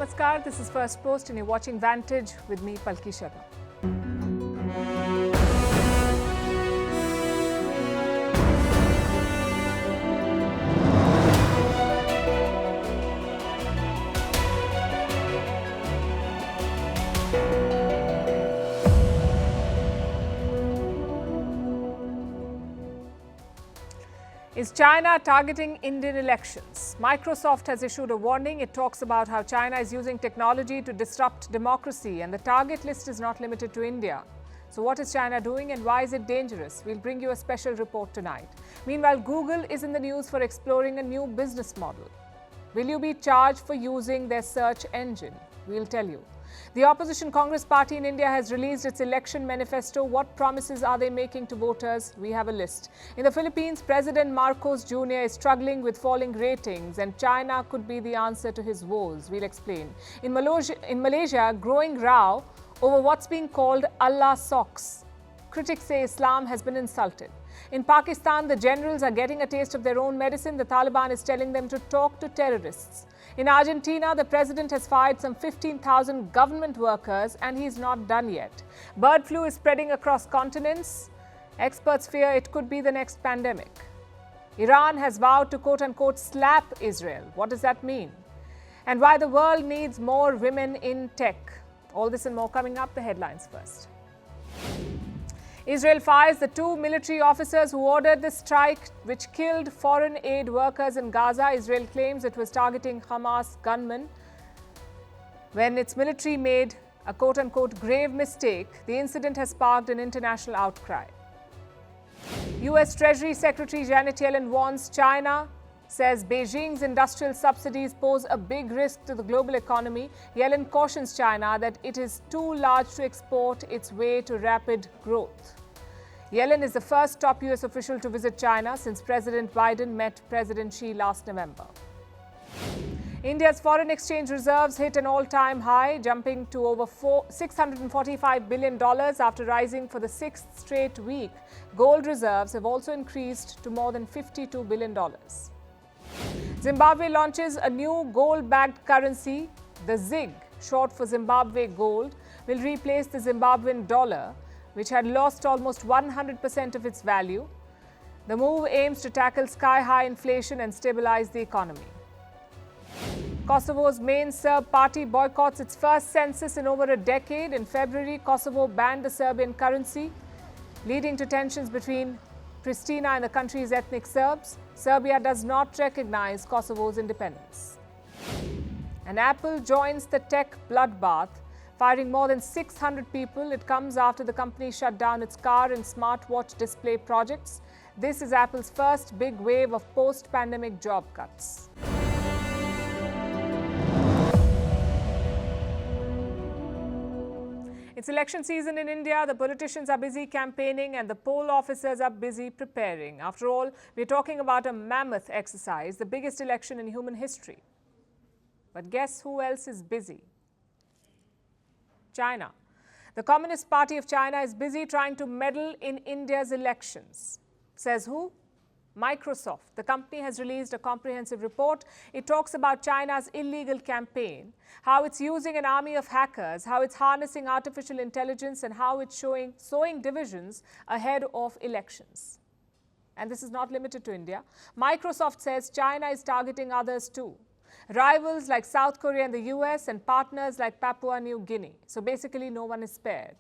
Namaskar, this is Firstpost and you're watching Vantage with me, Palki Sharma. Is China targeting Indian elections? Microsoft has issued a warning. It talks about how China is using technology to disrupt democracy, and the target list is not limited to India. So what is China doing and why is it dangerous? We'll bring you a special report tonight. Meanwhile, Google is in the news for exploring a new business model. Will you be charged for using their search engine? We'll tell you. The opposition Congress party in India has released its election manifesto. What promises are they making to voters? We have a list. In the Philippines, President Marcos Jr. is struggling with falling ratings and China could be the answer to his woes. We'll explain. In Malaysia, growing row over what's being called Allah socks. Critics say Islam has been insulted. In Pakistan, the generals are getting a taste of their own medicine. The Taliban is telling them to talk to terrorists. In Argentina, the president has fired some 15,000 government workers and he's not done yet. Bird flu is spreading across continents. Experts fear it could be the next pandemic. Iran has vowed to quote-unquote slap Israel. What does that mean? And why the world needs more women in tech. All this and more coming up. The headlines first. Israel fires the two military officers who ordered the strike which killed foreign aid workers in Gaza. Israel claims it was targeting Hamas gunmen. When its military made a quote-unquote grave mistake, the incident has sparked an international outcry. US Treasury Secretary Janet Yellen warns China, says Beijing's industrial subsidies pose a big risk to the global economy. Yellen cautions China that it is too large to export its way to rapid growth. Yellen is the first top US official to visit China since President Biden met President Xi last November. India's foreign exchange reserves hit an all-time high, jumping to over $645 billion after rising for the sixth straight week. Gold reserves have also increased to more than $52 billion. Zimbabwe launches a new gold-backed currency. The ZiG, short for Zimbabwe Gold, will replace the Zimbabwean dollar, which had lost almost 100% of its value. The move aims to tackle sky-high inflation and stabilize the economy. Kosovo's main Serb party boycotts its first census in over a decade. In February, Kosovo banned the Serbian currency, leading to tensions between Pristina and the country's ethnic Serbs. Serbia does not recognize Kosovo's independence. And Apple joins the tech bloodbath, firing more than 600 people. It comes after the company shut down its car and smartwatch display projects. This is Apple's first big wave of post-pandemic job cuts. It's election season in India. The politicians are busy campaigning and the poll officers are busy preparing. After all, we're talking about a mammoth exercise, the biggest election in human history. But guess who else is busy? China. The Communist Party of China is busy trying to meddle in India's elections. Says who? Microsoft. The company has released a comprehensive report. It talks about China's illegal campaign, how it's using an army of hackers, how it's harnessing artificial intelligence, and how it's sowing divisions ahead of elections. And this is not limited to India. Microsoft says China is targeting others too. Rivals like South Korea and the US and partners like Papua New Guinea. So basically no one is spared.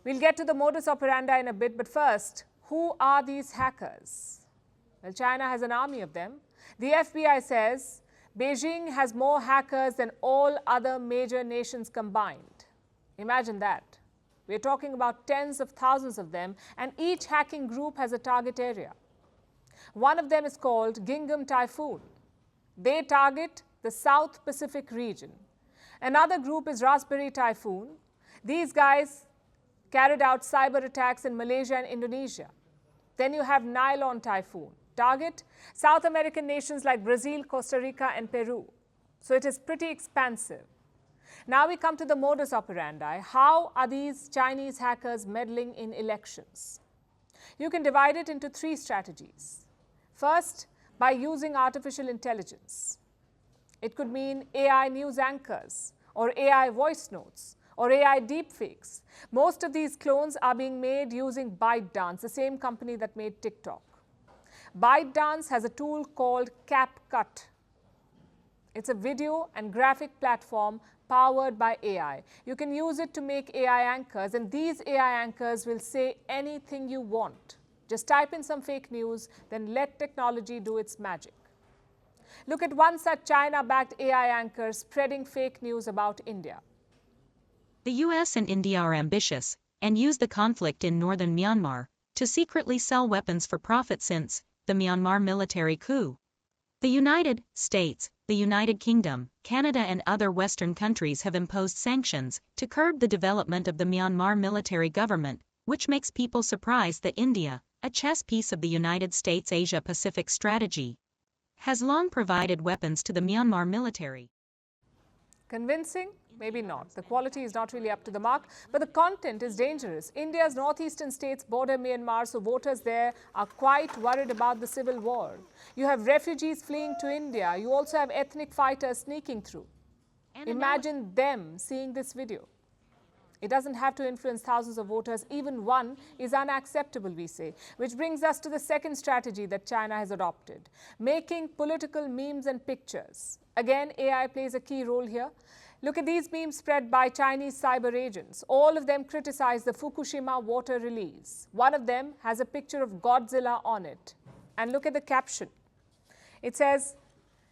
We'll get to the modus operandi in a bit, but first, who are these hackers? Well, China has an army of them. The FBI says Beijing has more hackers than all other major nations combined. Imagine that. We're talking about tens of thousands of them, and each hacking group has a target area. One of them is called Gingham Typhoon. They target the South Pacific region. Another group is Raspberry Typhoon. These guys carried out cyber attacks in Malaysia and Indonesia. Then you have Nylon Typhoon. Target South American nations like Brazil, Costa Rica, and Peru. So it is pretty expansive. Now we come to the modus operandi. How are these Chinese hackers meddling in elections? You can divide it into three strategies. First, by using artificial intelligence. It could mean AI news anchors, or AI voice notes, or AI deepfakes. Most of these clones are being made using ByteDance, the same company that made TikTok. ByteDance has a tool called CapCut. It's a video and graphic platform powered by AI. You can use it to make AI anchors, and these AI anchors will say anything you want. Just type in some fake news, then let technology do its magic. Look at one such China-backed AI anchor spreading fake news about India. The US and India are ambitious and use the conflict in northern Myanmar to secretly sell weapons for profit since the Myanmar military coup. The United States, the United Kingdom, Canada and other Western countries have imposed sanctions to curb the development of the Myanmar military government, which makes people surprised that India, a chess piece of the United States Asia-Pacific strategy, has long provided weapons to the Myanmar military. Convincing? Maybe not. The quality is not really up to the mark, but the content is dangerous. India's northeastern states border Myanmar, so voters there are quite worried about the civil war. You have refugees fleeing to India. You also have ethnic fighters sneaking through. Imagine them seeing this video. It doesn't have to influence thousands of voters. Even one is unacceptable, we say. Which brings us to the second strategy that China has adopted: making political memes and pictures. Again, AI plays a key role here. Look at these memes spread by Chinese cyber agents. All of them criticize the Fukushima water release. One of them has a picture of Godzilla on it. And look at the caption. It says,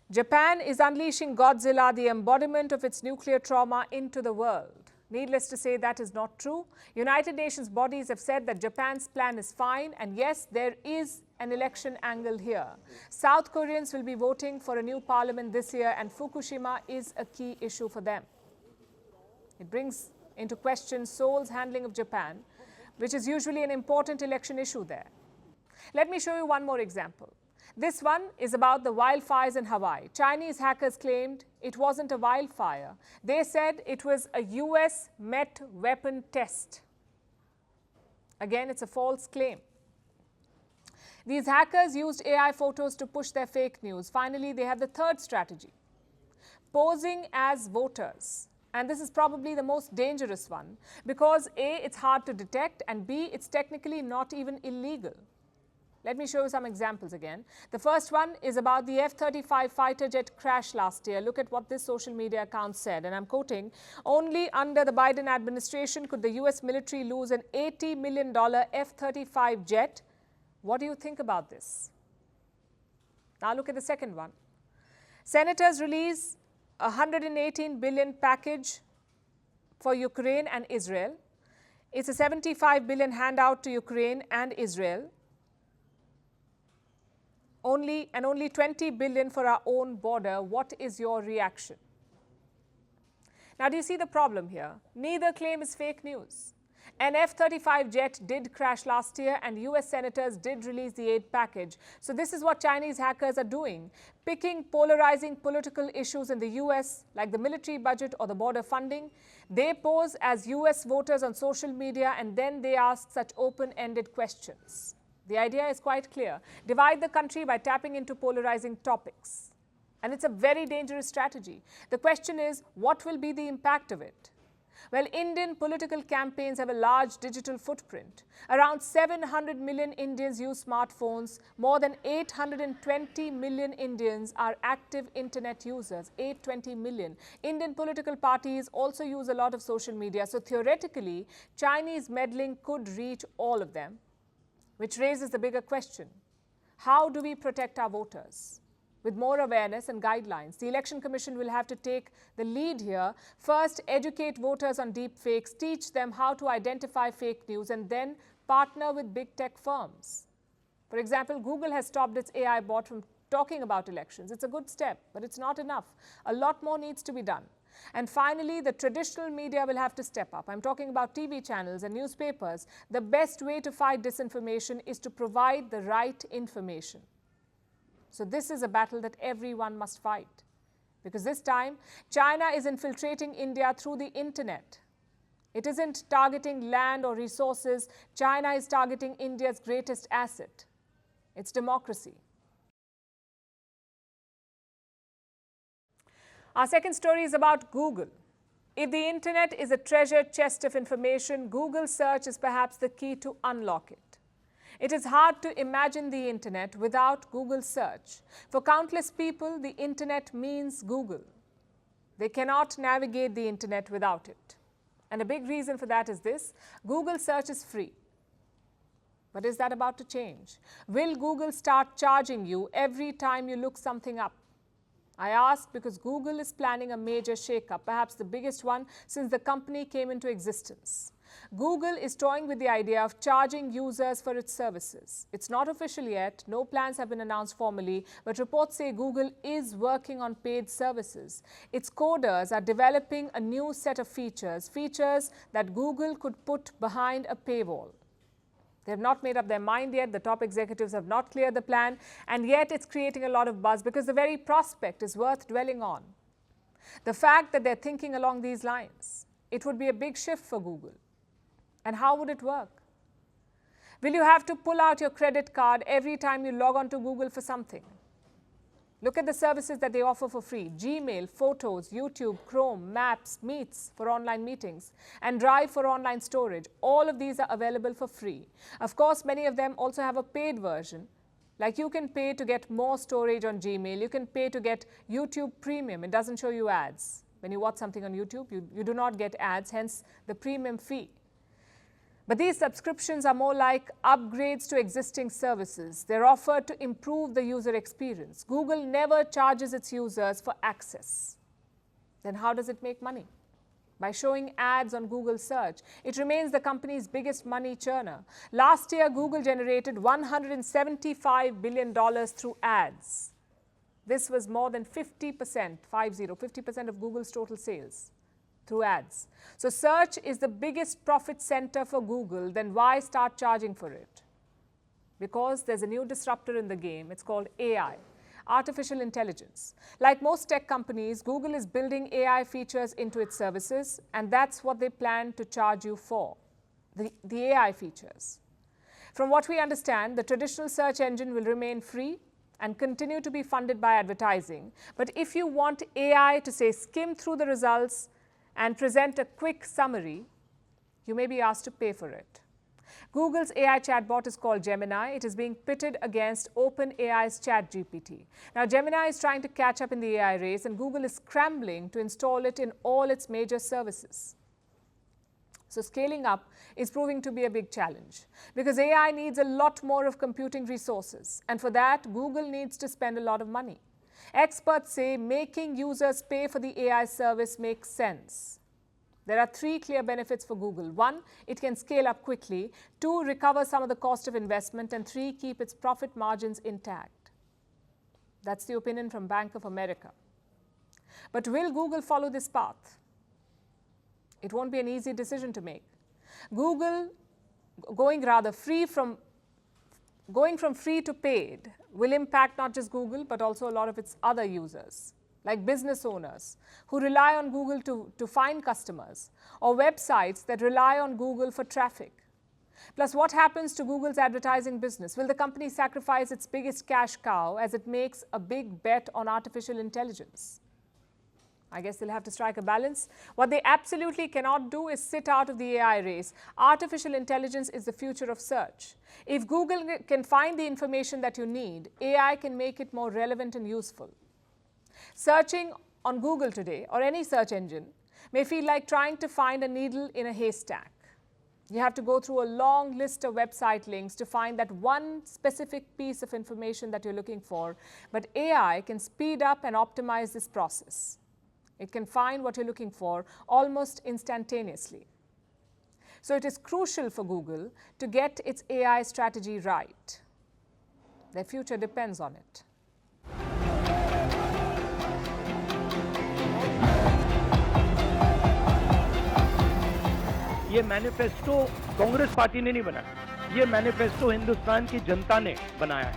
"Japan is unleashing Godzilla, the embodiment of its nuclear trauma, into the world." Needless to say, that is not true. United Nations bodies have said that Japan's plan is fine, and yes, there is an election angle here. South Koreans will be voting for a new parliament this year, and Fukushima is a key issue for them. It brings into question Seoul's handling of Japan, which is usually an important election issue there. Let me show you one more example. This one is about the wildfires in Hawaii. Chinese hackers claimed it wasn't a wildfire. They said it was a US Met weapon test. Again, it's a false claim. These hackers used AI photos to push their fake news. Finally, they have the third strategy: posing as voters. And this is probably the most dangerous one because A, it's hard to detect, and B, it's technically not even illegal. Let me show you some examples again. The first one is about the F-35 fighter jet crash last year. Look at what this social media account said, and I'm quoting, "Only under the Biden administration could the US military lose an $80 million F-35 jet. What do you think about this?" Now look at the second one. Senators release a $118 billion package for Ukraine and Israel. It's a $75 billion handout to Ukraine and Israel. Only $20 billion for our own border. What is your reaction? Now, do you see the problem here? Neither claim is fake news. An F-35 jet did crash last year, and US senators did release the aid package. So this is what Chinese hackers are doing, picking polarizing political issues in the US, like the military budget or the border funding. They pose as US voters on social media, and then they ask such open-ended questions. The idea is quite clear: divide the country by tapping into polarizing topics. And it's a very dangerous strategy. The question is, what will be the impact of it? Well, Indian political campaigns have a large digital footprint. Around 700 million Indians use smartphones. More than 820 million Indians are active internet users. 820 million. Indian political parties also use a lot of social media. So theoretically, Chinese meddling could reach all of them. Which raises the bigger question: how do we protect our voters? With more awareness and guidelines, the Election Commission will have to take the lead here. First, educate voters on deep fakes, teach them how to identify fake news, and then partner with big tech firms. For example, Google has stopped its AI bot from talking about elections. It's a good step, but it's not enough. A lot more needs to be done. And finally, the traditional media will have to step up. I'm talking about TV channels and newspapers. The best way to fight disinformation is to provide the right information. So this is a battle that everyone must fight. Because this time, China is infiltrating India through the internet. It isn't targeting land or resources. China is targeting India's greatest asset: its democracy. Our second story is about Google. If the internet is a treasure chest of information, Google search is perhaps the key to unlock it. It is hard to imagine the internet without Google search. For countless people, the internet means Google. They cannot navigate the internet without it. And a big reason for that is this: Google search is free. But is that about to change? Will Google start charging you every time you look something up? I ask because Google is planning a major shakeup, perhaps the biggest one since the company came into existence. Google is toying with the idea of charging users for its services. It's not official yet, no plans have been announced formally, but reports say Google is working on paid services. Its coders are developing a new set of features that Google could put behind a paywall. They have not made up their mind yet, the top executives have not cleared the plan, and yet it's creating a lot of buzz because the very prospect is worth dwelling on. The fact that they're thinking along these lines, it would be a big shift for Google. And how would it work? Will you have to pull out your credit card every time you log on to Google for something? Look at the services that they offer for free: Gmail, Photos, YouTube, Chrome, Maps, Meets for online meetings, and Drive for online storage. All of these are available for free. Of course, many of them also have a paid version. Like you can pay to get more storage on Gmail. You can pay to get YouTube Premium. It doesn't show you ads. When you watch something on YouTube, you do not get ads, hence the premium fee. But these subscriptions are more like upgrades to existing services. They're offered to improve the user experience. Google never charges its users for access. Then how does it make money? By showing ads on Google search. It remains the company's biggest money churner. Last year, Google generated $175 billion through ads. This was more than 50% of Google's total sales through ads. So search is the biggest profit center for Google. Then why start charging for it? Because there's a new disruptor in the game. It's called AI, artificial intelligence. Like most tech companies, Google is building AI features into its services, and that's what they plan to charge you for, the AI features. From what we understand, the traditional search engine will remain free and continue to be funded by advertising. But if you want AI to, say, skim through the results and present a quick summary, you may be asked to pay for it. Google's AI chatbot is called Gemini. It is being pitted against OpenAI's ChatGPT. Now, Gemini is trying to catch up in the AI race, and Google is scrambling to install it in all its major services. So scaling up is proving to be a big challenge because AI needs a lot more of computing resources, and for that, Google needs to spend a lot of money. Experts say making users pay for the AI service makes sense. There are 3 clear benefits for Google. 1, it can scale up quickly. 2, recover some of the cost of investment. And 3, keep its profit margins intact. That's the opinion from Bank of America. But will Google follow this path? It won't be an easy decision to make. Google going from free to paid will impact not just Google, but also a lot of its other users, like business owners who rely on Google to find customers, or websites that rely on Google for traffic. Plus, what happens to Google's advertising business? Will the company sacrifice its biggest cash cow as it makes a big bet on artificial intelligence? I guess they'll have to strike a balance. What they absolutely cannot do is sit out of the AI race. Artificial intelligence is the future of search. If Google can find the information that you need, AI can make it more relevant and useful. Searching on Google today, or any search engine, may feel like trying to find a needle in a haystack. You have to go through a long list of website links to find that one specific piece of information that you're looking for. But AI can speed up and optimize this process. It can find what you're looking for almost instantaneously. So it is crucial for Google to get its AI strategy right. Their future depends on it. ये manifesto Congress party ने नहीं बनाया, ये manifesto Hindustan की जनता ने बनाया है।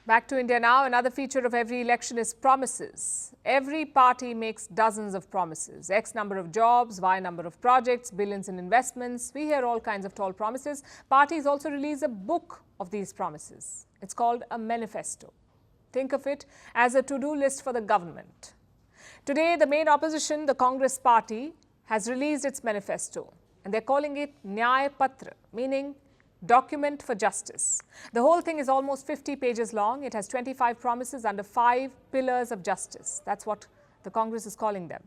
Back to India now. Another feature of every election is promises. Every party makes dozens of promises. X number of jobs, Y number of projects, billions in investments. We hear all kinds of tall promises. Parties also release a book of these promises. It's called a manifesto. Think of it as a to-do list for the government. Today, the main opposition, the Congress party, has released its manifesto. And they're calling it Nyay Patra, meaning document for justice. The whole thing is almost 50 pages long. It has 25 promises under 5 pillars of justice. That's what the Congress is calling them.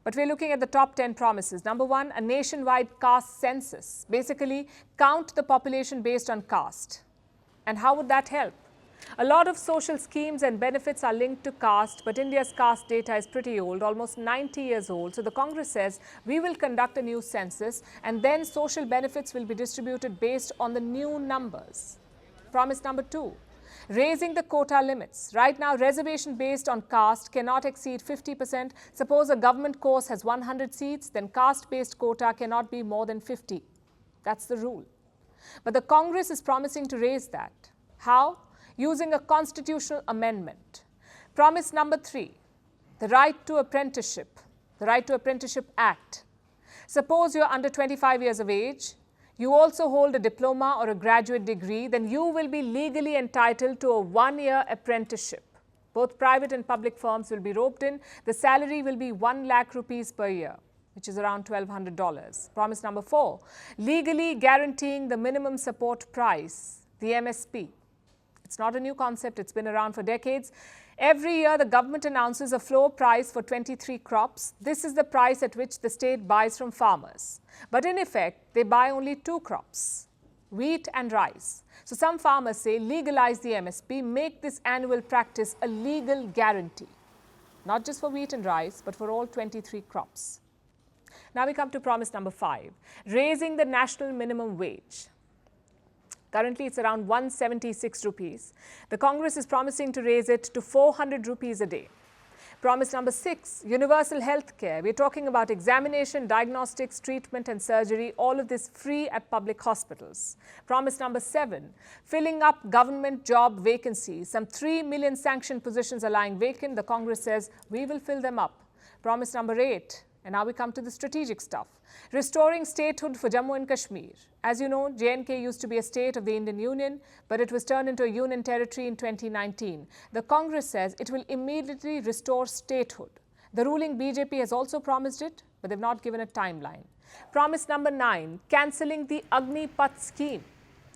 But we're looking at the top 10 promises. Number 1, a nationwide caste census. Basically, count the population based on caste. And how would that help? A lot of social schemes and benefits are linked to caste, but India's caste data is pretty old, almost 90 years old. So the Congress says we will conduct a new census and then social benefits will be distributed based on the new numbers. Promise number 2, raising the quota limits. Right now, reservation based on caste cannot exceed 50%. Suppose a government course has 100 seats, then caste-based quota cannot be more than 50. That's the rule. But the Congress is promising to raise that. How? Using a constitutional amendment. Promise number 3, the right to apprenticeship, the Right to Apprenticeship Act. Suppose you're under 25 years of age, you also hold a diploma or a graduate degree, then you will be legally entitled to a 1-year apprenticeship. Both private and public firms will be roped in. The salary will be 1 lakh rupees per year, which is around $1,200. Promise number 4, legally guaranteeing the minimum support price, the MSP. It's not a new concept. It's been around for decades. Every year, the government announces a floor price for 23 crops. This is the price at which the state buys from farmers. But in effect, they buy only 2 crops, wheat and rice. So some farmers say, legalize the MSP, make this annual practice a legal guarantee. Not just for wheat and rice, but for all 23 crops. Now we come to promise number 5, raising the national minimum wage. Currently, it's around 176 rupees. The Congress is promising to raise it to 400 rupees a day. Promise number 6, universal health care. We're talking about examination, diagnostics, treatment and surgery, all of this free at public hospitals. Promise number 7, filling up government job vacancies. Some 3 million sanctioned positions are lying vacant. The Congress says we will fill them up. Promise number 8, and now we come to the strategic stuff. Restoring statehood for Jammu and Kashmir. As you know, J&K used to be a state of the Indian Union, but it was turned into a union territory in 2019. The Congress says it will immediately restore statehood. The ruling BJP has also promised it, but they've not given a timeline. Promise number 9, cancelling the Agnipath scheme.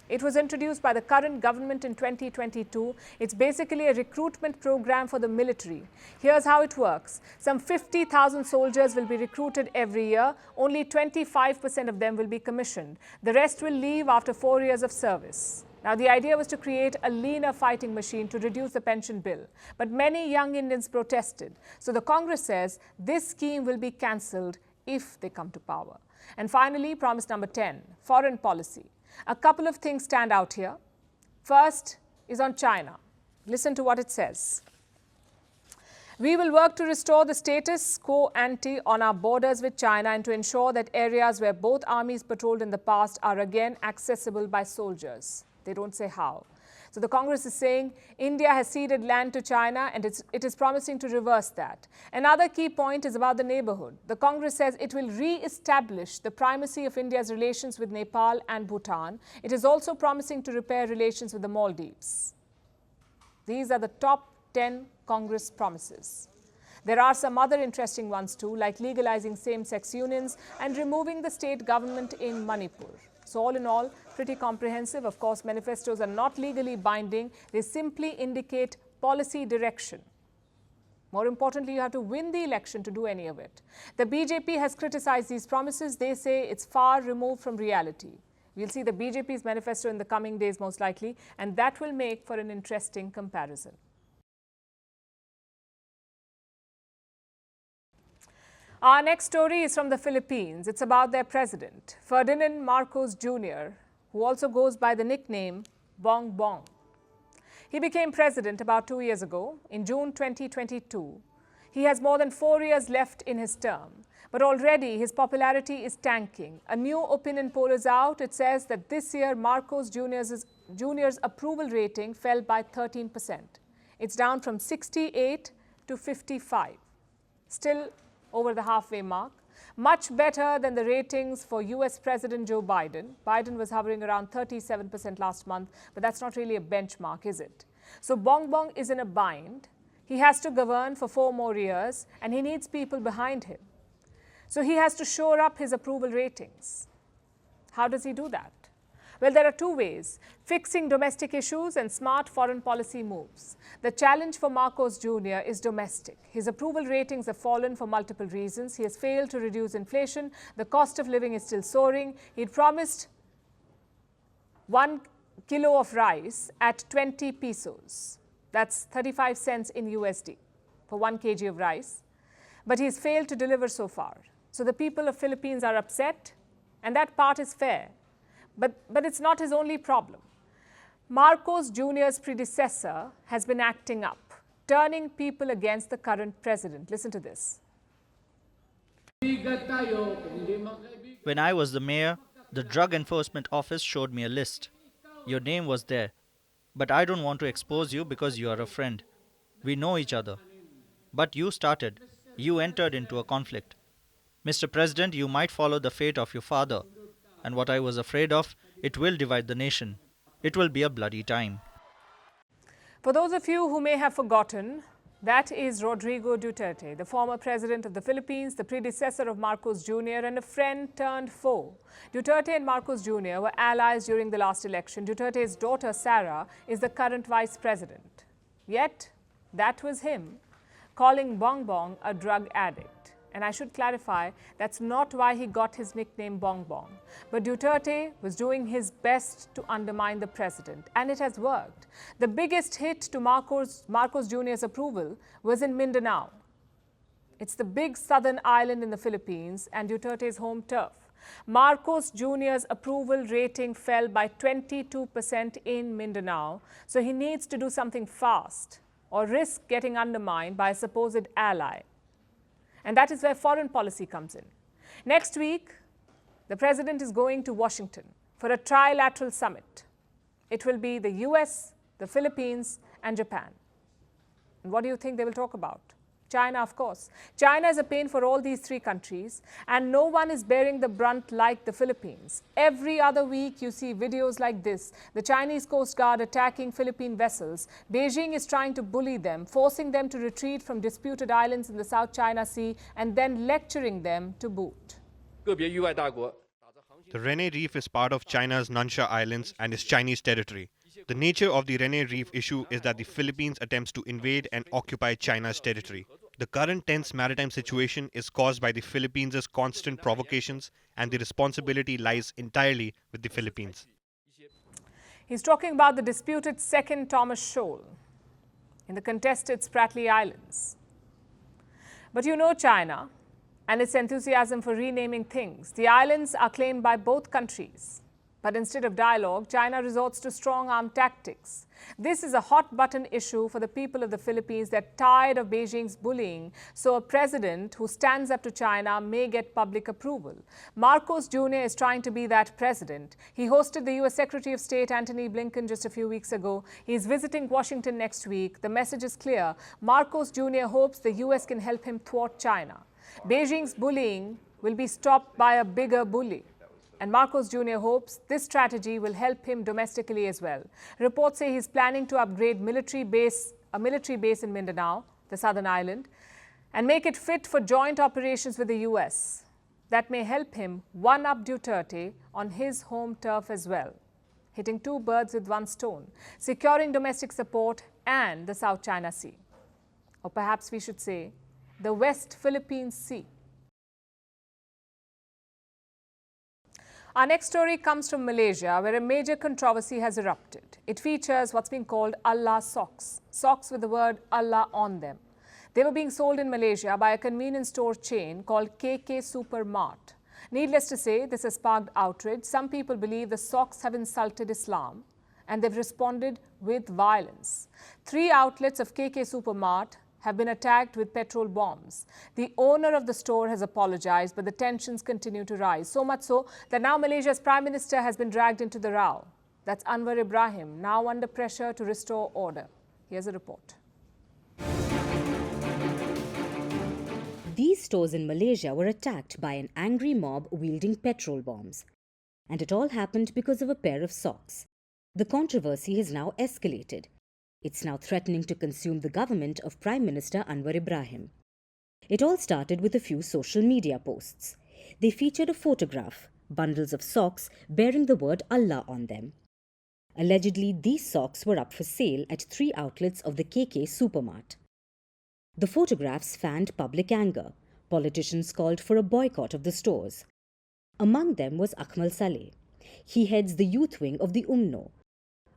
It was introduced by the current government in 2022. It's basically a recruitment program for the military. Here's how it works. Some 50,000 soldiers will be recruited every year. Only 25% of them will be commissioned. The rest will leave after 4 years of service. Now, the idea was to create a leaner fighting machine to reduce the pension bill. But many young Indians protested. So the Congress says this scheme will be cancelled if they come to power. And finally, promise number 10, foreign policy. A couple of things stand out here. First is on China. Listen to what it says. We will work to restore the status quo ante on our borders with China and to ensure that areas where both armies patrolled in the past are again accessible by soldiers. They don't say how. So the Congress is saying India has ceded land to China and it is promising to reverse that. Another key point is about the neighborhood. The Congress says it will re-establish the primacy of India's relations with Nepal and Bhutan. It is also promising to repair relations with the Maldives. These are the top 10 Congress promises. There are some other interesting ones too, like legalizing same-sex unions and removing the state government in Manipur. So all in all, pretty comprehensive. Of course, manifestos are not legally binding. They simply indicate policy direction. More importantly, you have to win the election to do any of it. The BJP has criticized these promises. They say it's far removed from reality. We'll see the BJP's manifesto in the coming days most likely, and that will make for an interesting comparison. Our next story is from the Philippines. It's about their president, Ferdinand Marcos Jr., who also goes by the nickname Bong Bong. He became president about 2 years ago, in June 2022. He has more than 4 years left in his term, but already his popularity is tanking. A new opinion poll is out. It says that this year Marcos Jr.'s Jr.'s approval rating fell by 13%. It's down from 68 to 55, still over the halfway mark. Much better than the ratings for US President Joe Biden. Biden was hovering around 37% last month, but that's not really a benchmark, is it? So Bong Bong is in a bind. He has to govern for 4 more years, and he needs people behind him. So he has to shore up his approval ratings. How does he do that? Well, there are 2 ways: fixing domestic issues and smart foreign policy moves. The challenge for Marcos Jr. is domestic. His approval ratings have fallen for multiple reasons. He has failed to reduce inflation. The cost of living is still soaring. He'd promised 1 kilo of rice at 20 pesos. That's 35 cents in USD for 1 kg of rice. But he's failed to deliver so far. So the people of Philippines are upset, and that part is fair. But it's not his only problem. Marcos Jr.'s predecessor has been acting up, turning people against the current president. Listen to this. When I was the mayor, the Drug Enforcement Office showed me a list. Your name was there. But I don't want to expose you because you are a friend. We know each other. But you started. You entered into a conflict. Mr. President, you might follow the fate of your father. And what I was afraid of, it will divide the nation. It will be a bloody time. For those of you who may have forgotten, that is Rodrigo Duterte, the former president of the Philippines, the predecessor of Marcos Jr. and a friend turned foe. Duterte and Marcos Jr. were allies during the last election. Duterte's daughter, Sarah, is the current vice president. Yet, that was him calling Bong Bong a drug addict. And I should clarify, that's not why he got his nickname Bong Bong. But Duterte was doing his best to undermine the president, and it has worked. The biggest hit to Marcos Jr.'s approval was in Mindanao. It's the big southern island in the Philippines and Duterte's home turf. Marcos Jr.'s approval rating fell by 22% in Mindanao, so he needs to do something fast or risk getting undermined by a supposed ally. And that is where foreign policy comes in. Next week, the president is going to Washington for a trilateral summit. It will be the US, the Philippines, and Japan. And what do you think they will talk about? China, of course. China is a pain for all these 3 countries, and no one is bearing the brunt like the Philippines. Every other week, you see videos like this. The Chinese Coast Guard attacking Philippine vessels. Beijing is trying to bully them, forcing them to retreat from disputed islands in the South China Sea, and then lecturing them to boot. The Rene Reef is part of China's Nansha Islands and is Chinese territory. The nature of the Rene Reef issue is that the Philippines attempts to invade and occupy China's territory. The current tense maritime situation is caused by the Philippines' constant provocations, and the responsibility lies entirely with the Philippines. He's talking about the disputed second Thomas Shoal in the contested Spratly Islands. But you know China and its enthusiasm for renaming things. The islands are claimed by both countries. But instead of dialogue, China resorts to strong-arm tactics. This is a hot-button issue for the people of the Philippines. They're tired of Beijing's bullying, so a president who stands up to China may get public approval. Marcos Jr. is trying to be that president. He hosted the U.S. Secretary of State Antony Blinken just a few weeks ago. He's visiting Washington next week. The message is clear. Marcos Jr. hopes the U.S. can help him thwart China. Beijing's bullying will be stopped by a bigger bully. And Marcos Jr. hopes this strategy will help him domestically as well. Reports say he's planning to upgrade a military base in Mindanao, the southern island, and make it fit for joint operations with the US. That may help him one-up Duterte on his home turf as well, hitting 2 birds with 1 stone, securing domestic support and the South China Sea. Or perhaps we should say, the West Philippine Sea. Our next story comes from Malaysia, where a major controversy has erupted. It features what's being called Allah socks, socks with the word Allah on them. They were being sold in Malaysia by a convenience store chain called KK Supermart. Needless to say, this has sparked outrage. Some people believe the socks have insulted Islam, and they've responded with violence. 3 outlets of KK Supermart have been attacked with petrol bombs. The owner of the store has apologized, but the tensions continue to rise. So much so that now Malaysia's Prime Minister has been dragged into the row. That's Anwar Ibrahim, now under pressure to restore order. Here's a report. These stores in Malaysia were attacked by an angry mob wielding petrol bombs. And it all happened because of a pair of socks. The controversy has now escalated. It's now threatening to consume the government of Prime Minister Anwar Ibrahim. It all started with a few social media posts. They featured a photograph, bundles of socks bearing the word Allah on them. Allegedly, these socks were up for sale at 3 outlets of the KK Supermart. The photographs fanned public anger. Politicians called for a boycott of the stores. Among them was Akmal Saleh. He heads the youth wing of the UMNO,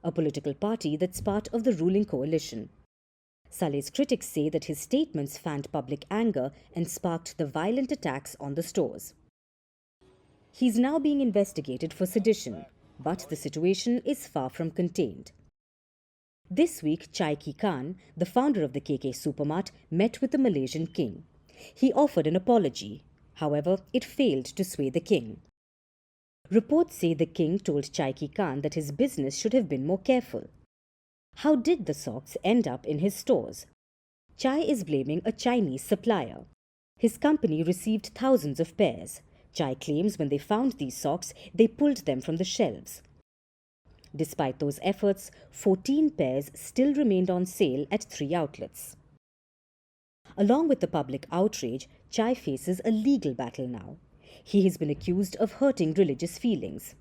a political party that's part of the ruling coalition. Saleh's critics say that his statements fanned public anger and sparked the violent attacks on the stores. He's now being investigated for sedition, but the situation is far from contained. This week, Chaiki Khan, the founder of the KK Supermart, met with the Malaysian king. He offered an apology. However, it failed to sway the king. Reports say the king told Chaiki Khan that his business should have been more careful. How did the socks end up in his stores? Chai is blaming a Chinese supplier. His company received thousands of pairs. Chai claims when they found these socks, they pulled them from the shelves. Despite those efforts, 14 pairs still remained on sale at 3 outlets. Along with the public outrage, Chai faces a legal battle now. He has been accused of hurting religious feelings.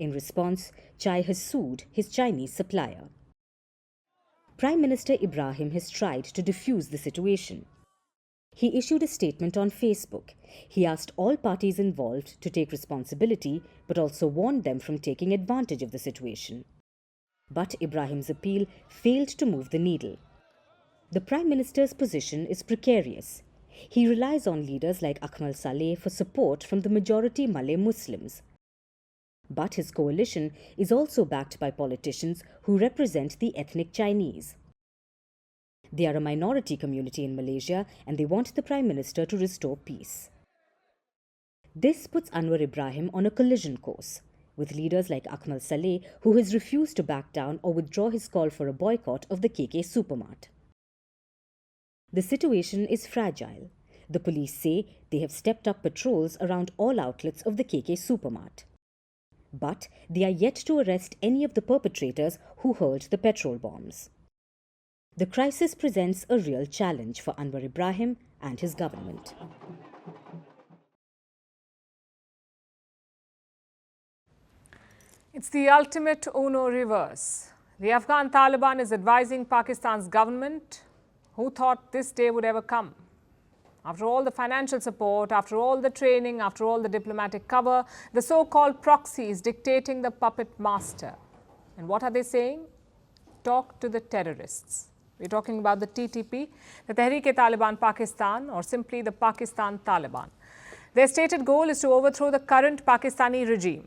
In response, Chai has sued his Chinese supplier. Prime Minister Ibrahim has tried to defuse the situation. He issued a statement on Facebook. He asked all parties involved to take responsibility, but also warned them from taking advantage of the situation. But Ibrahim's appeal failed to move the needle. The Prime Minister's position is precarious. He relies on leaders like Akmal Saleh for support from the majority Malay Muslims. But his coalition is also backed by politicians who represent the ethnic Chinese. They are a minority community in Malaysia and they want the Prime Minister to restore peace. This puts Anwar Ibrahim on a collision course, with leaders like Akmal Saleh who has refused to back down or withdraw his call for a boycott of the KK Supermart. The situation is fragile. The police say they have stepped up patrols around all outlets of the KK Supermart. But they are yet to arrest any of the perpetrators who hurled the petrol bombs. The crisis presents a real challenge for Anwar Ibrahim and his government. It's the ultimate Uno reverse. The Afghan Taliban is advising Pakistan's government. Who thought this day would ever come? After all the financial support, after all the training, after all the diplomatic cover, the so-called proxy is dictating the puppet master. And what are they saying? Talk to the terrorists. We're talking about the TTP, the Tehreek-e-Taliban Pakistan, or simply the Pakistan Taliban. Their stated goal is to overthrow the current Pakistani regime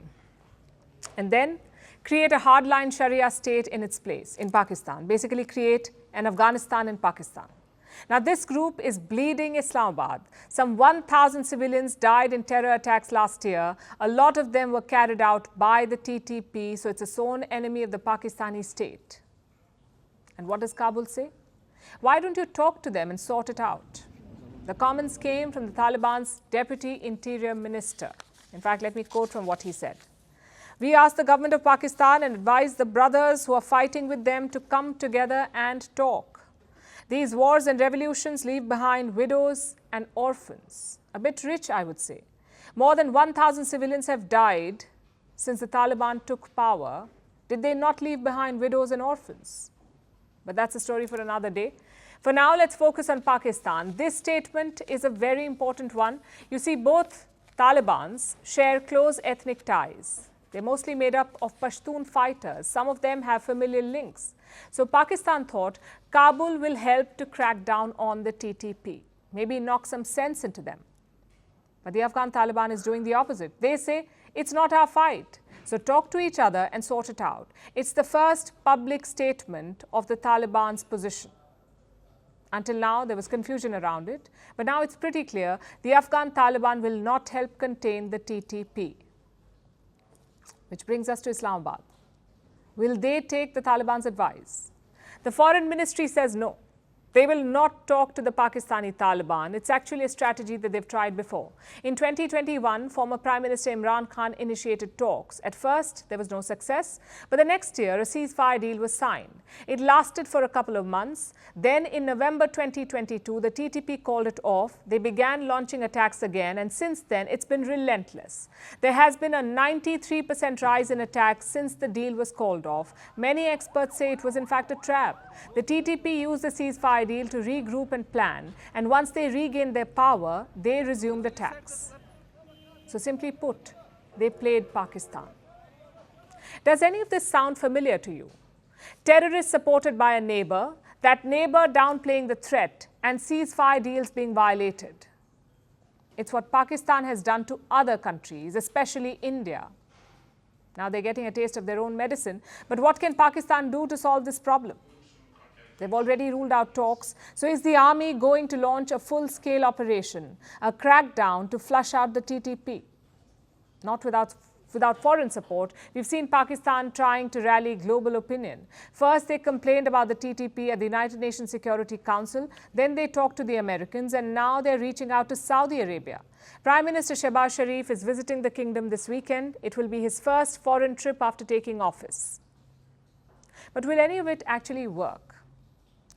and then create a hardline Sharia state in its place in Pakistan, basically create an Afghanistan in Pakistan. Now, this group is bleeding Islamabad. Some 1,000 civilians died in terror attacks last year. A lot of them were carried out by the TTP, so it's a sworn enemy of the Pakistani state. And what does Kabul say? Why don't you talk to them and sort it out? The comments came from the Taliban's Deputy Interior Minister. In fact, let me quote from what he said. We asked the government of Pakistan and advised the brothers who are fighting with them to come together and talk. These wars and revolutions leave behind widows and orphans. A bit rich, I would say. More than 1,000 civilians have died since the Taliban took power. Did they not leave behind widows and orphans? But that's a story for another day. For now, let's focus on Pakistan. This statement is a very important one. You see, both Talibans share close ethnic ties. They're mostly made up of Pashtun fighters. Some of them have familial links. So Pakistan thought Kabul will help to crack down on the TTP, maybe knock some sense into them. But the Afghan Taliban is doing the opposite. They say, it's not our fight. So talk to each other and sort it out. It's the first public statement of the Taliban's position. Until now, there was confusion around it. But now it's pretty clear the Afghan Taliban will not help contain the TTP. Which brings us to Islamabad. Will they take the Taliban's advice? The Foreign Ministry says no. They will not talk to the Pakistani Taliban. It's actually a strategy that they've tried before. In 2021, former Prime Minister Imran Khan initiated talks. At first, there was no success, but the next year, a ceasefire deal was signed. It lasted for a couple of months. Then, in November 2022, the TTP called it off. They began launching attacks again, and since then, it's been relentless. There has been a 93% rise in attacks since the deal was called off. Many experts say it was in fact a trap. The TTP used the ceasefire deal to regroup and plan, and once they regained their power, they resumed attacks. So simply put, they played Pakistan. Does any of this sound familiar to you? Terrorists supported by a neighbor, that neighbor downplaying the threat, and ceasefire deals being violated. It's what Pakistan has done to other countries, especially India. Now they're getting a taste of their own medicine, but what can Pakistan do to solve this problem? They've already ruled out talks. So is the army going to launch a full-scale operation, a crackdown to flush out the TTP? Not without foreign support. We've seen Pakistan trying to rally global opinion. First, they complained about the TTP at the United Nations Security Council. Then they talked to the Americans, and now they're reaching out to Saudi Arabia. Prime Minister Shehbaz Sharif is visiting the kingdom this weekend. It will be his first foreign trip after taking office. But will any of it actually work?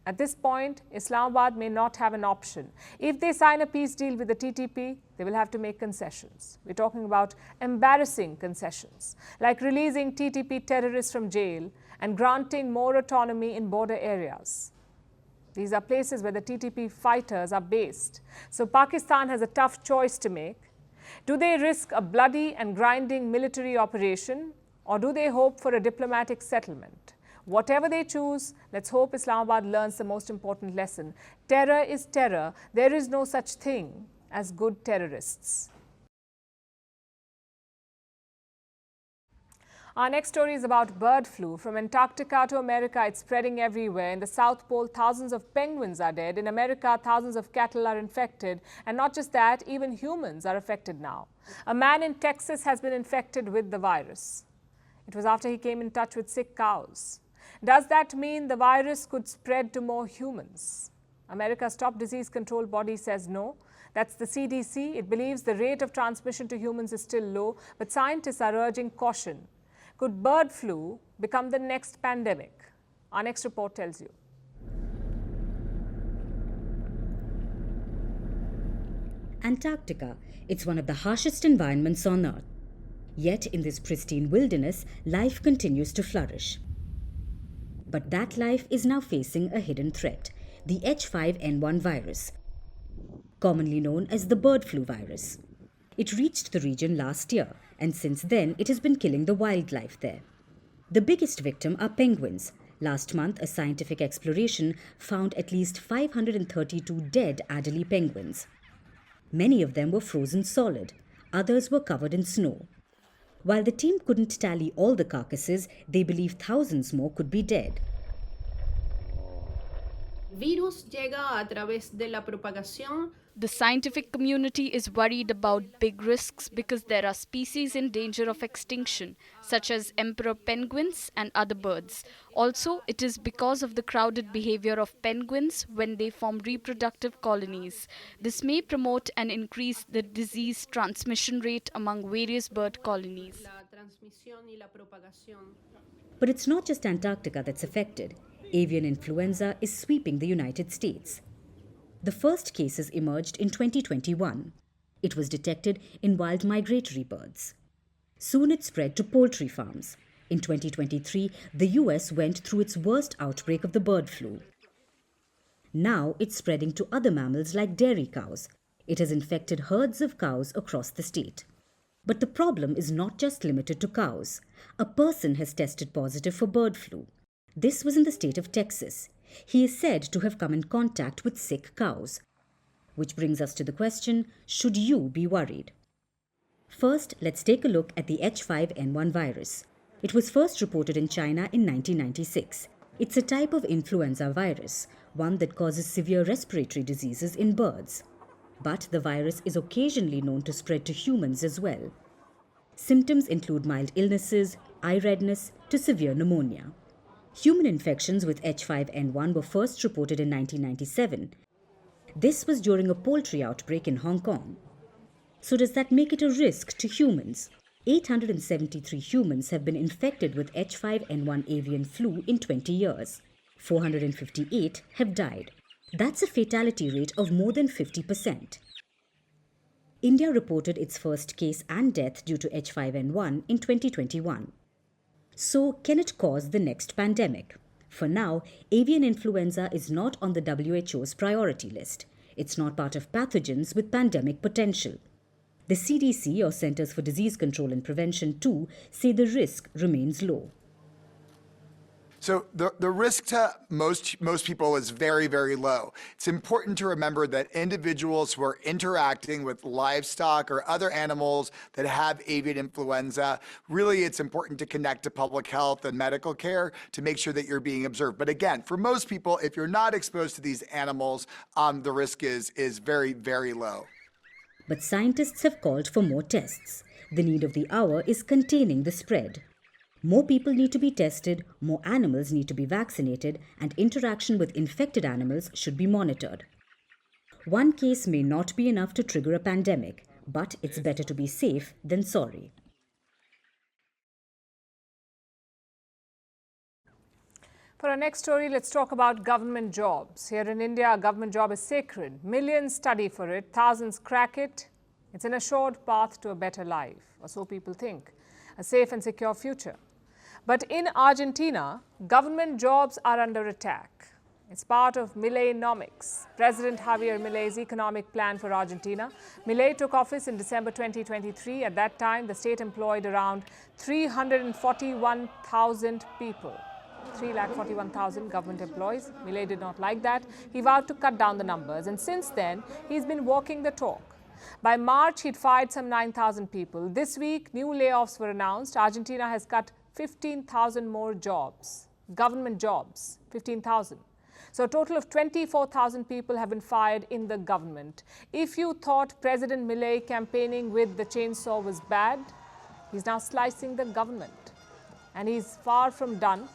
At this point, Islamabad may not have an option. If they sign a peace deal with the TTP, they will have to make concessions. We're talking about embarrassing concessions, like releasing TTP terrorists from jail and granting more autonomy in border areas. These are places where the TTP fighters are based. So Pakistan has a tough choice to make. Do they risk a bloody and grinding military operation, or do they hope for a diplomatic settlement? Whatever they choose, let's hope Islamabad learns the most important lesson. Terror is terror. There is no such thing as good terrorists. Our next story is about bird flu. From Antarctica to America, it's spreading everywhere. In the South Pole, thousands of penguins are dead. In America, thousands of cattle are infected. And not just that, even humans are affected now. A man in Texas has been infected with the virus. It was after he came in touch with sick cows. Does that mean the virus could spread to more humans? America's top disease control body says no. That's the CDC. It believes the rate of transmission to humans is still low, but scientists are urging caution. Could bird flu become the next pandemic? Our next report tells you. Antarctica, it's one of the harshest environments on Earth. Yet in this pristine wilderness, life continues to flourish. But that life is now facing a hidden threat, the H5N1 virus, commonly known as the bird flu virus. It reached the region last year, and since then it has been killing the wildlife there. The biggest victim are penguins. Last month, a scientific exploration found at least 532 dead Adelie penguins. Many of them were frozen solid, others were covered in snow. While the team couldn't tally all the carcasses, they believe thousands more could be dead. Virus llega a través de la propagación. The scientific community is worried about big risks because there are species in danger of extinction, such as emperor penguins and other birds. Also, it is because of the crowded behavior of penguins when they form reproductive colonies. This may promote and increase the disease transmission rate among various bird colonies. But it's not just Antarctica that's affected. Avian influenza is sweeping the United States. The first cases emerged in 2021. It was detected in wild migratory birds. Soon it spread to poultry farms. In 2023, the US went through its worst outbreak of the bird flu. Now it's spreading to other mammals like dairy cows. It has infected herds of cows across the state. But the problem is not just limited to cows. A person has tested positive for bird flu. This was in the state of Texas. He is said to have come in contact with sick cows. Which brings us to the question, should you be worried? First, let's take a look at the H5N1 virus. It was first reported in China in 1996. It's a type of influenza virus, one that causes severe respiratory diseases in birds. But the virus is occasionally known to spread to humans as well. Symptoms include mild illnesses, eye redness, to severe pneumonia. Human infections with H5N1 were first reported in 1997. This was during a poultry outbreak in Hong Kong. So does that make it a risk to humans? 873 humans have been infected with H5N1 avian flu in 20 years. 458 have died. That's a fatality rate of more than 50%. India reported its first case and death due to H5N1 in 2021. So, can it cause the next pandemic? For now, avian influenza is not on the WHO's priority list. It's not part of pathogens with pandemic potential. The CDC, or Centers for Disease Control and Prevention, too, say the risk remains low. So the risk to most people is very, very low. It's important to remember that individuals who are interacting with livestock or other animals that have avian influenza, really it's important to connect to public health and medical care to make sure that you're being observed. But again, for most people, if you're not exposed to these animals, the risk is very, very low. But scientists have called for more tests. The need of the hour is containing the spread. More people need to be tested, more animals need to be vaccinated, and interaction with infected animals should be monitored. One case may not be enough to trigger a pandemic, but it's better to be safe than sorry. For our next story, let's talk about government jobs. Here in India, a government job is sacred. Millions study for it, thousands crack it. It's an assured path to a better life, or so people think, a safe and secure future. But in Argentina, government jobs are under attack. It's part of Mileinomics, President Javier Milei's economic plan for Argentina. Milei took office in December 2023. At that time, the state employed around 341,000 people. 341,000 government employees. Milei did not like that. He vowed to cut down the numbers. And since then, he's been walking the talk. By March, he'd fired some 9,000 people. This week, new layoffs were announced. Argentina has cut 15,000 more jobs, government jobs, 15,000. So a total of 24,000 people have been fired in the government. If you thought President Milei campaigning with the chainsaw was bad, he's now slicing the government. And he's far from done.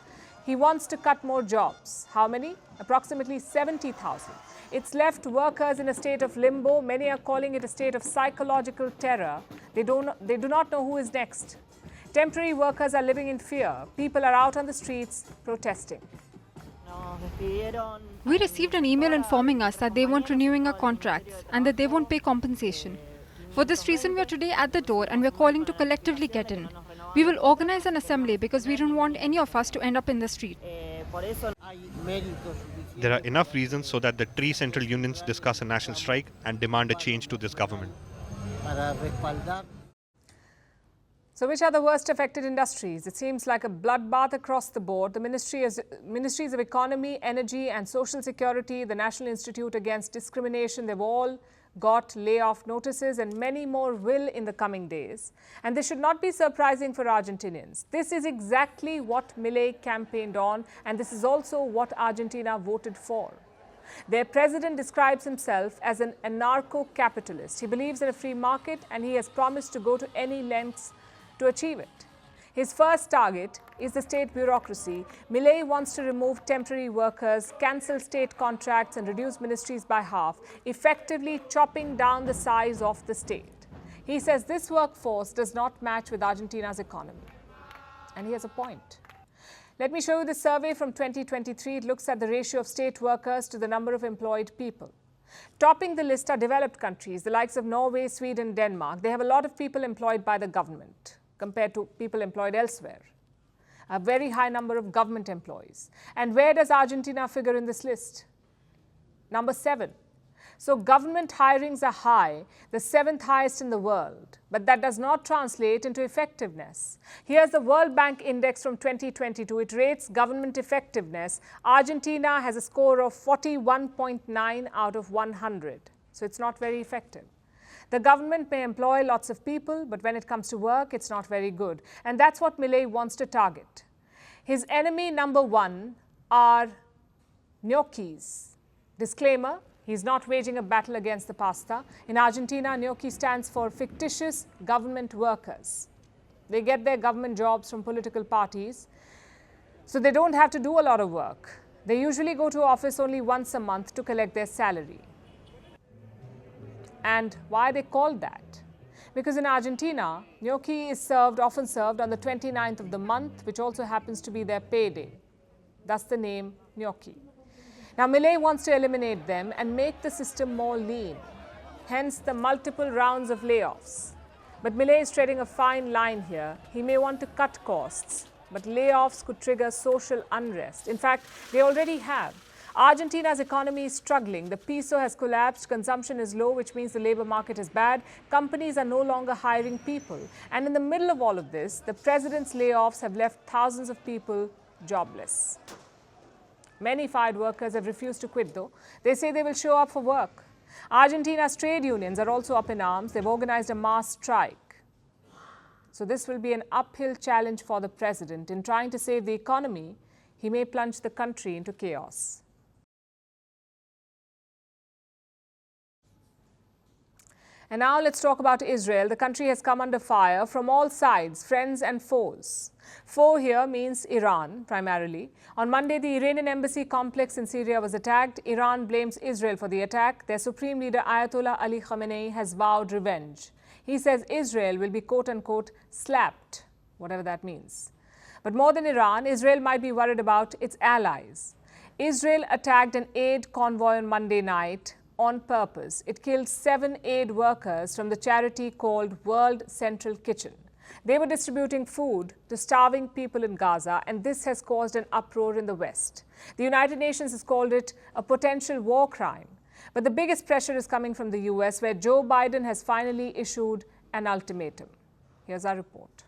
He wants to cut more jobs. How many? Approximately 70,000. It's left workers in a state of limbo. Many are calling it a state of psychological terror. They do not know who is next. Temporary workers are living in fear. People are out on the streets protesting. We received an email informing us that they weren't renewing our contracts and that they won't pay compensation. For this reason, we are today at the door and we're calling to collectively get in. We will organize an assembly because we don't want any of us to end up in the street. There are enough reasons so that the three central unions discuss a national strike and demand a change to this government. So which are the worst affected industries? It seems like a bloodbath across the board. The Ministries of Economy, Energy and Social Security, the National Institute Against Discrimination, they've all got layoff notices and many more will in the coming days. And this should not be surprising for Argentinians. This is exactly what Milei campaigned on, and this is also what Argentina voted for. Their president describes himself as an anarcho-capitalist. He believes in a free market and he has promised to go to any lengths to achieve it. His first target is the state bureaucracy. Milei wants to remove temporary workers, cancel state contracts and reduce ministries by half, effectively chopping down the size of the state. He says this workforce does not match with Argentina's economy. And he has a point. Let me show you the survey from 2023. It looks at the ratio of state workers to the number of employed people. Topping the list are developed countries, the likes of Norway, Sweden, Denmark. They have a lot of people employed by the government compared to people employed elsewhere. A very high number of government employees. And where does Argentina figure in this list? Number 7. So government hirings are high, the 7th highest in the world. But that does not translate into effectiveness. Here's the World Bank Index from 2022. It rates government effectiveness. Argentina has a score of 41.9 out of 100. So it's not very effective. The government may employ lots of people, but when it comes to work, it's not very good. And that's what Milei wants to target. His enemy number 1 are gnocchis. Disclaimer, he's not waging a battle against the pasta. In Argentina, gnocchi stands for fictitious government workers. They get their government jobs from political parties, so they don't have to do a lot of work. They usually go to office only once a month to collect their salary. And why are they called that? Because in Argentina, gnocchi is often served on the 29th of the month, which also happens to be their payday. Thus the name gnocchi. Now, Milei wants to eliminate them and make the system more lean, hence the multiple rounds of layoffs. But Milei is treading a fine line here. He may want to cut costs, but layoffs could trigger social unrest. In fact, they already have. Argentina's economy is struggling. The peso has collapsed, consumption is low, which means the labor market is bad. Companies are no longer hiring people. And in the middle of all of this, the president's layoffs have left thousands of people jobless. Many fired workers have refused to quit, though. They say they will show up for work. Argentina's trade unions are also up in arms. They've organized a mass strike. So this will be an uphill challenge for the president. In trying to save the economy, he may plunge the country into chaos. And now let's talk about Israel. The country has come under fire from all sides, friends and foes. Foe here means Iran, primarily. On Monday, the Iranian embassy complex in Syria was attacked. Iran blames Israel for the attack. Their supreme leader, Ayatollah Ali Khamenei, has vowed revenge. He says Israel will be, quote-unquote, slapped, whatever that means. But more than Iran, Israel might be worried about its allies. Israel attacked an aid convoy on Monday night on purpose. It killed 7 aid workers from the charity called World Central Kitchen. They were distributing food to starving people in Gaza, and this has caused an uproar in the West. The United Nations has called it a potential war crime. But the biggest pressure is coming from the US, where Joe Biden has finally issued an ultimatum. Here's our report.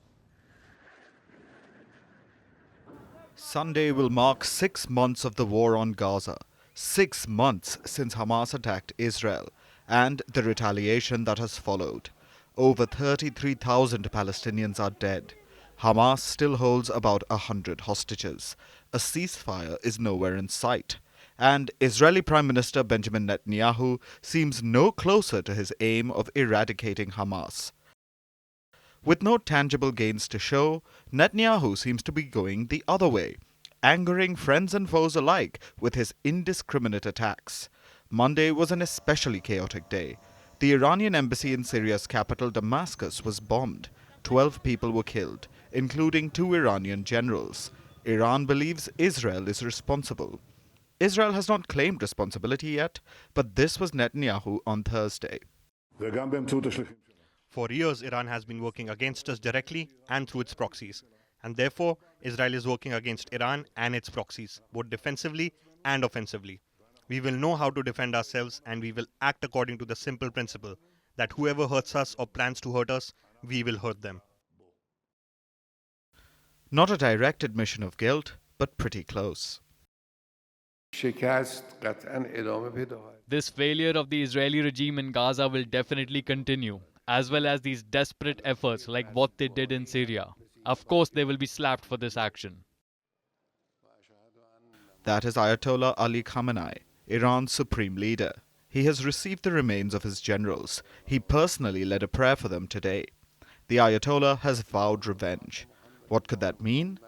Sunday will mark 6 months of the war on Gaza. 6 months since Hamas attacked Israel and the retaliation that has followed. Over 33,000 Palestinians are dead. Hamas still holds about 100 hostages. A ceasefire is nowhere in sight. And Israeli Prime Minister Benjamin Netanyahu seems no closer to his aim of eradicating Hamas. With no tangible gains to show, Netanyahu seems to be going the other way, angering friends and foes alike with his indiscriminate attacks. Monday was an especially chaotic day. The Iranian embassy in Syria's capital, Damascus, was bombed. 12 people were killed, including 2 Iranian generals. Iran believes Israel is responsible. Israel has not claimed responsibility yet, but this was Netanyahu on Thursday. For years, Iran has been working against us directly and through its proxies. And therefore, Israel is working against Iran and its proxies, both defensively and offensively. We will know how to defend ourselves, and we will act according to the simple principle that whoever hurts us or plans to hurt us, we will hurt them. Not a direct admission of guilt, but pretty close. This failure of the Israeli regime in Gaza will definitely continue, as well as these desperate efforts like what they did in Syria. Of course, they will be slapped for this action. That is Ayatollah Ali Khamenei, Iran's supreme leader. He has received the remains of his generals. He personally led a prayer for them today. The Ayatollah has vowed revenge. What could that mean?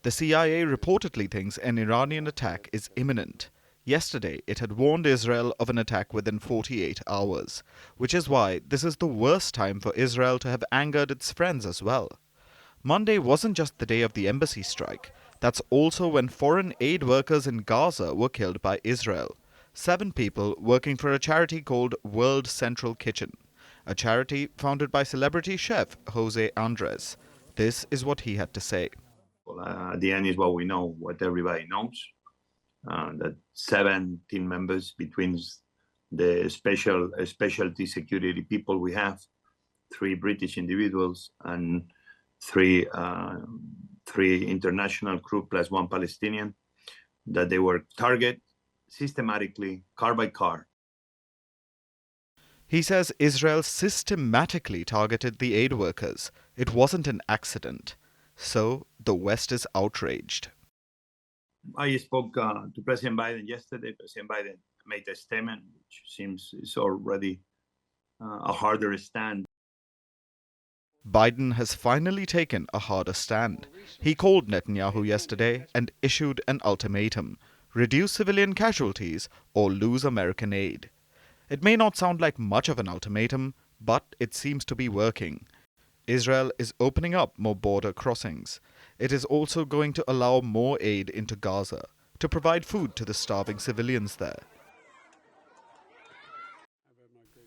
The CIA reportedly thinks an Iranian attack is imminent. Yesterday, it had warned Israel of an attack within 48 hours, which is why this is the worst time for Israel to have angered its friends as well. Monday wasn't just the day of the embassy strike. That's also when foreign aid workers in Gaza were killed by Israel. 7 people working for a charity called World Central Kitchen, a charity founded by celebrity chef Jose Andres. This is what he had to say. At the end is what we know, what everybody knows, that 7 team members between the specialty security people we have, 3 British individuals and 3 international crew plus 1 Palestinian, that they were targeted systematically, car by car. He says Israel systematically targeted the aid workers. It wasn't an accident. So the West is outraged. I spoke to President Biden yesterday. President Biden made a statement which seems is already a harder stand. Biden has finally taken a harder stand. He called Netanyahu yesterday and issued an ultimatum: reduce civilian casualties or lose American aid. It may not sound like much of an ultimatum, but it seems to be working. Israel is opening up more border crossings. It is also going to allow more aid into Gaza to provide food to the starving civilians there.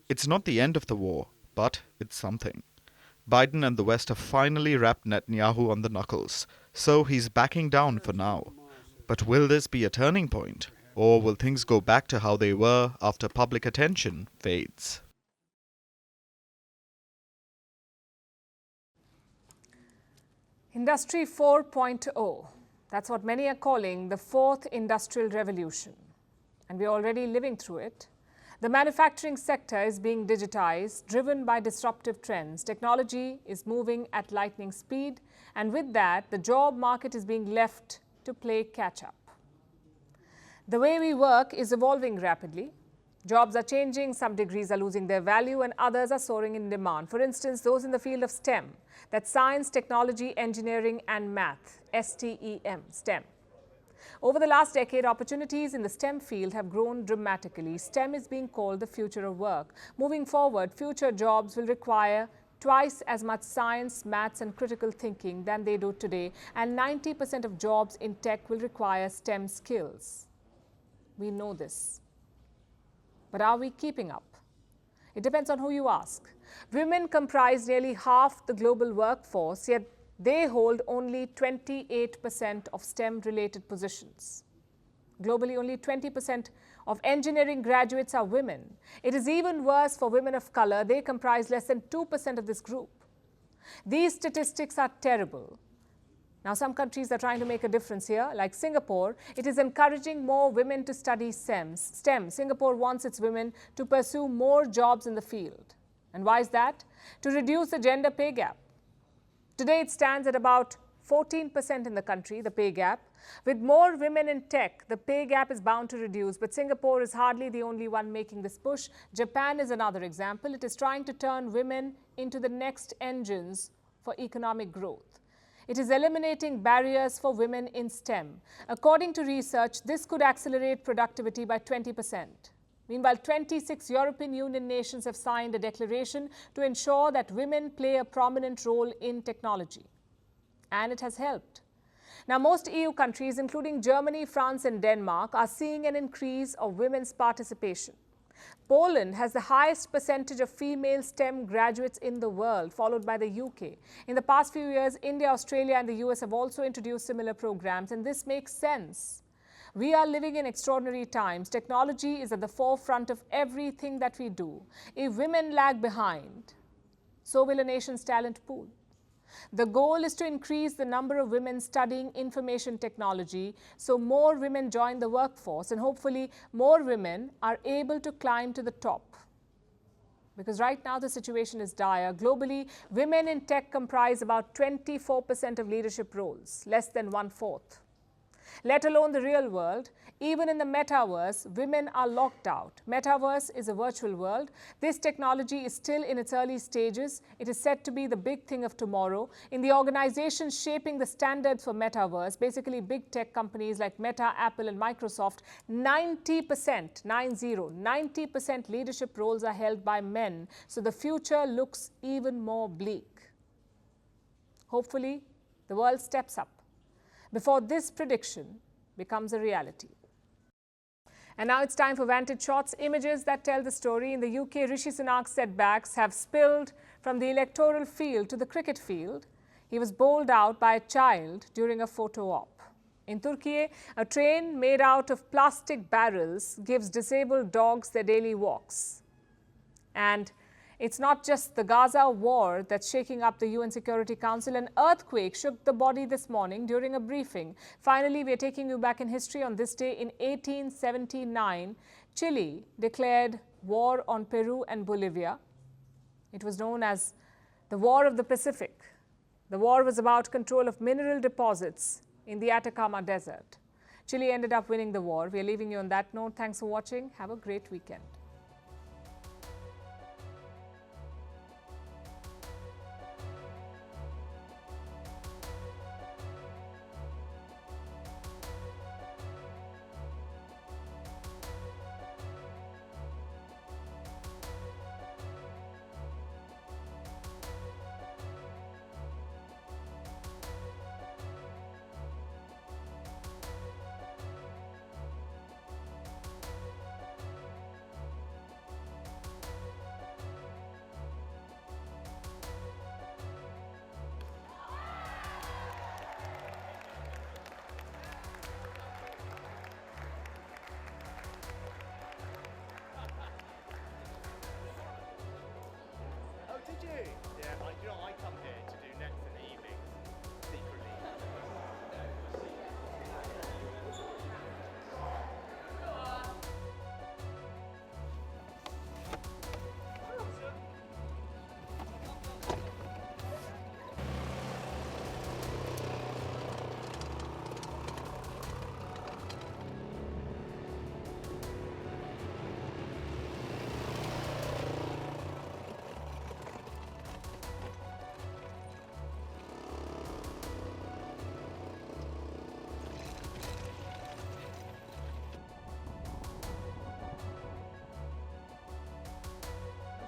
It's not the end of the war, but it's something. Biden and the West have finally wrapped Netanyahu on the knuckles, so he's backing down for now. But will this be a turning point, or will things go back to how they were after public attention fades? Industry 4.0. That's what many are calling the fourth industrial revolution. And we're already living through it. The manufacturing sector is being digitized, driven by disruptive trends. Technology is moving at lightning speed, and with that, the job market is being left to play catch-up. The way we work is evolving rapidly. Jobs are changing, some degrees are losing their value, and others are soaring in demand. For instance, those in the field of STEM, that's science, technology, engineering, and math, STEM, STEM. Over the last decade, opportunities in the STEM field have grown dramatically. STEM is being called the future of work. Moving forward, future jobs will require twice as much science, maths, and critical thinking than they do today, and 90% of jobs in tech will require STEM skills. We know this. But are we keeping up? It depends on who you ask. Women comprise nearly half the global workforce, yet they hold only 28% of STEM-related positions. Globally, only 20% of engineering graduates are women. It is even worse for women of color. They comprise less than 2% of this group. These statistics are terrible. Now, some countries are trying to make a difference here, like Singapore. It is encouraging more women to study STEM. Singapore wants its women to pursue more jobs in the field. And why is that? To reduce the gender pay gap. Today, it stands at about 14% in the country, the pay gap. With more women in tech, the pay gap is bound to reduce. But Singapore is hardly the only one making this push. Japan is another example. It is trying to turn women into the next engines for economic growth. It is eliminating barriers for women in STEM. According to research, this could accelerate productivity by 20%. Meanwhile, 26 European Union nations have signed a declaration to ensure that women play a prominent role in technology. And it has helped. Now, most EU countries, including Germany, France, and Denmark, are seeing an increase of women's participation. Poland has the highest percentage of female STEM graduates in the world, followed by the UK. In the past few years, India, Australia, and the US have also introduced similar programs, and this makes sense. We are living in extraordinary times. Technology is at the forefront of everything that we do. If women lag behind, so will a nation's talent pool. The goal is to increase the number of women studying information technology so more women join the workforce, and hopefully more women are able to climb to the top. Because right now the situation is dire. Globally, women in tech comprise about 24% of leadership roles, less than 1/4. Let alone the real world, even in the metaverse, women are locked out. Metaverse is a virtual world. This technology is still in its early stages. It is said to be the big thing of tomorrow. In the organizations shaping the standards for metaverse, basically big tech companies like Meta, Apple, and Microsoft, 90% leadership roles are held by men. So the future looks even more bleak. Hopefully, the world steps up before this prediction becomes a reality. And now it's time for Vantage Shots, images that tell the story. In the UK, Rishi Sunak's setbacks have spilled from the electoral field to the cricket field. He was bowled out by a child during a photo op. In Turkey, a train made out of plastic barrels gives disabled dogs their daily walks. And it's not just the Gaza war that's shaking up the UN Security Council. An earthquake shook the body this morning during a briefing. Finally, we are taking you back in history. On this day in 1879, Chile declared war on Peru and Bolivia. It was known as the War of the Pacific. The war was about control of mineral deposits in the Atacama Desert. Chile ended up winning the war. We are leaving you on that note. Thanks for watching. Have a great weekend.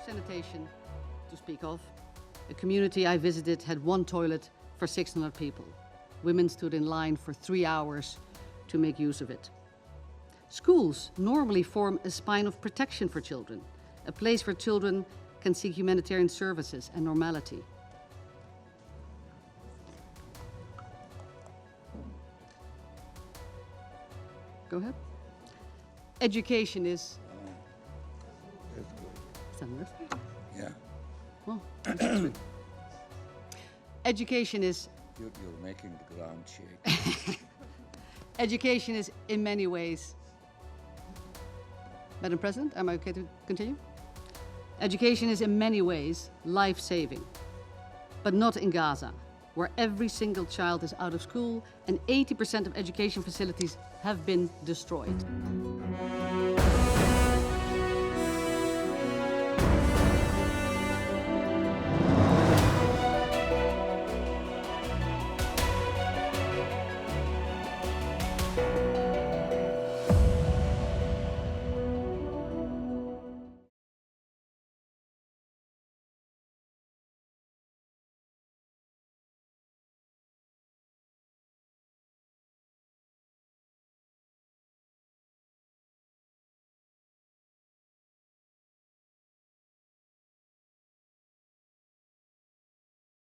sanitation to speak of. A community I visited had one toilet for 600 people. Women stood in line for 3 hours to make use of it. Schools normally form a spine of protection for children, a place where children can seek humanitarian services and normality. Go ahead. Education is... Is that enough? Yeah. Well, education is... You're making the ground shake. Education is in many ways... Madam President, am I okay to continue? Education is in many ways life-saving, but not in Gaza, where every single child is out of school and 80% of education facilities have been destroyed.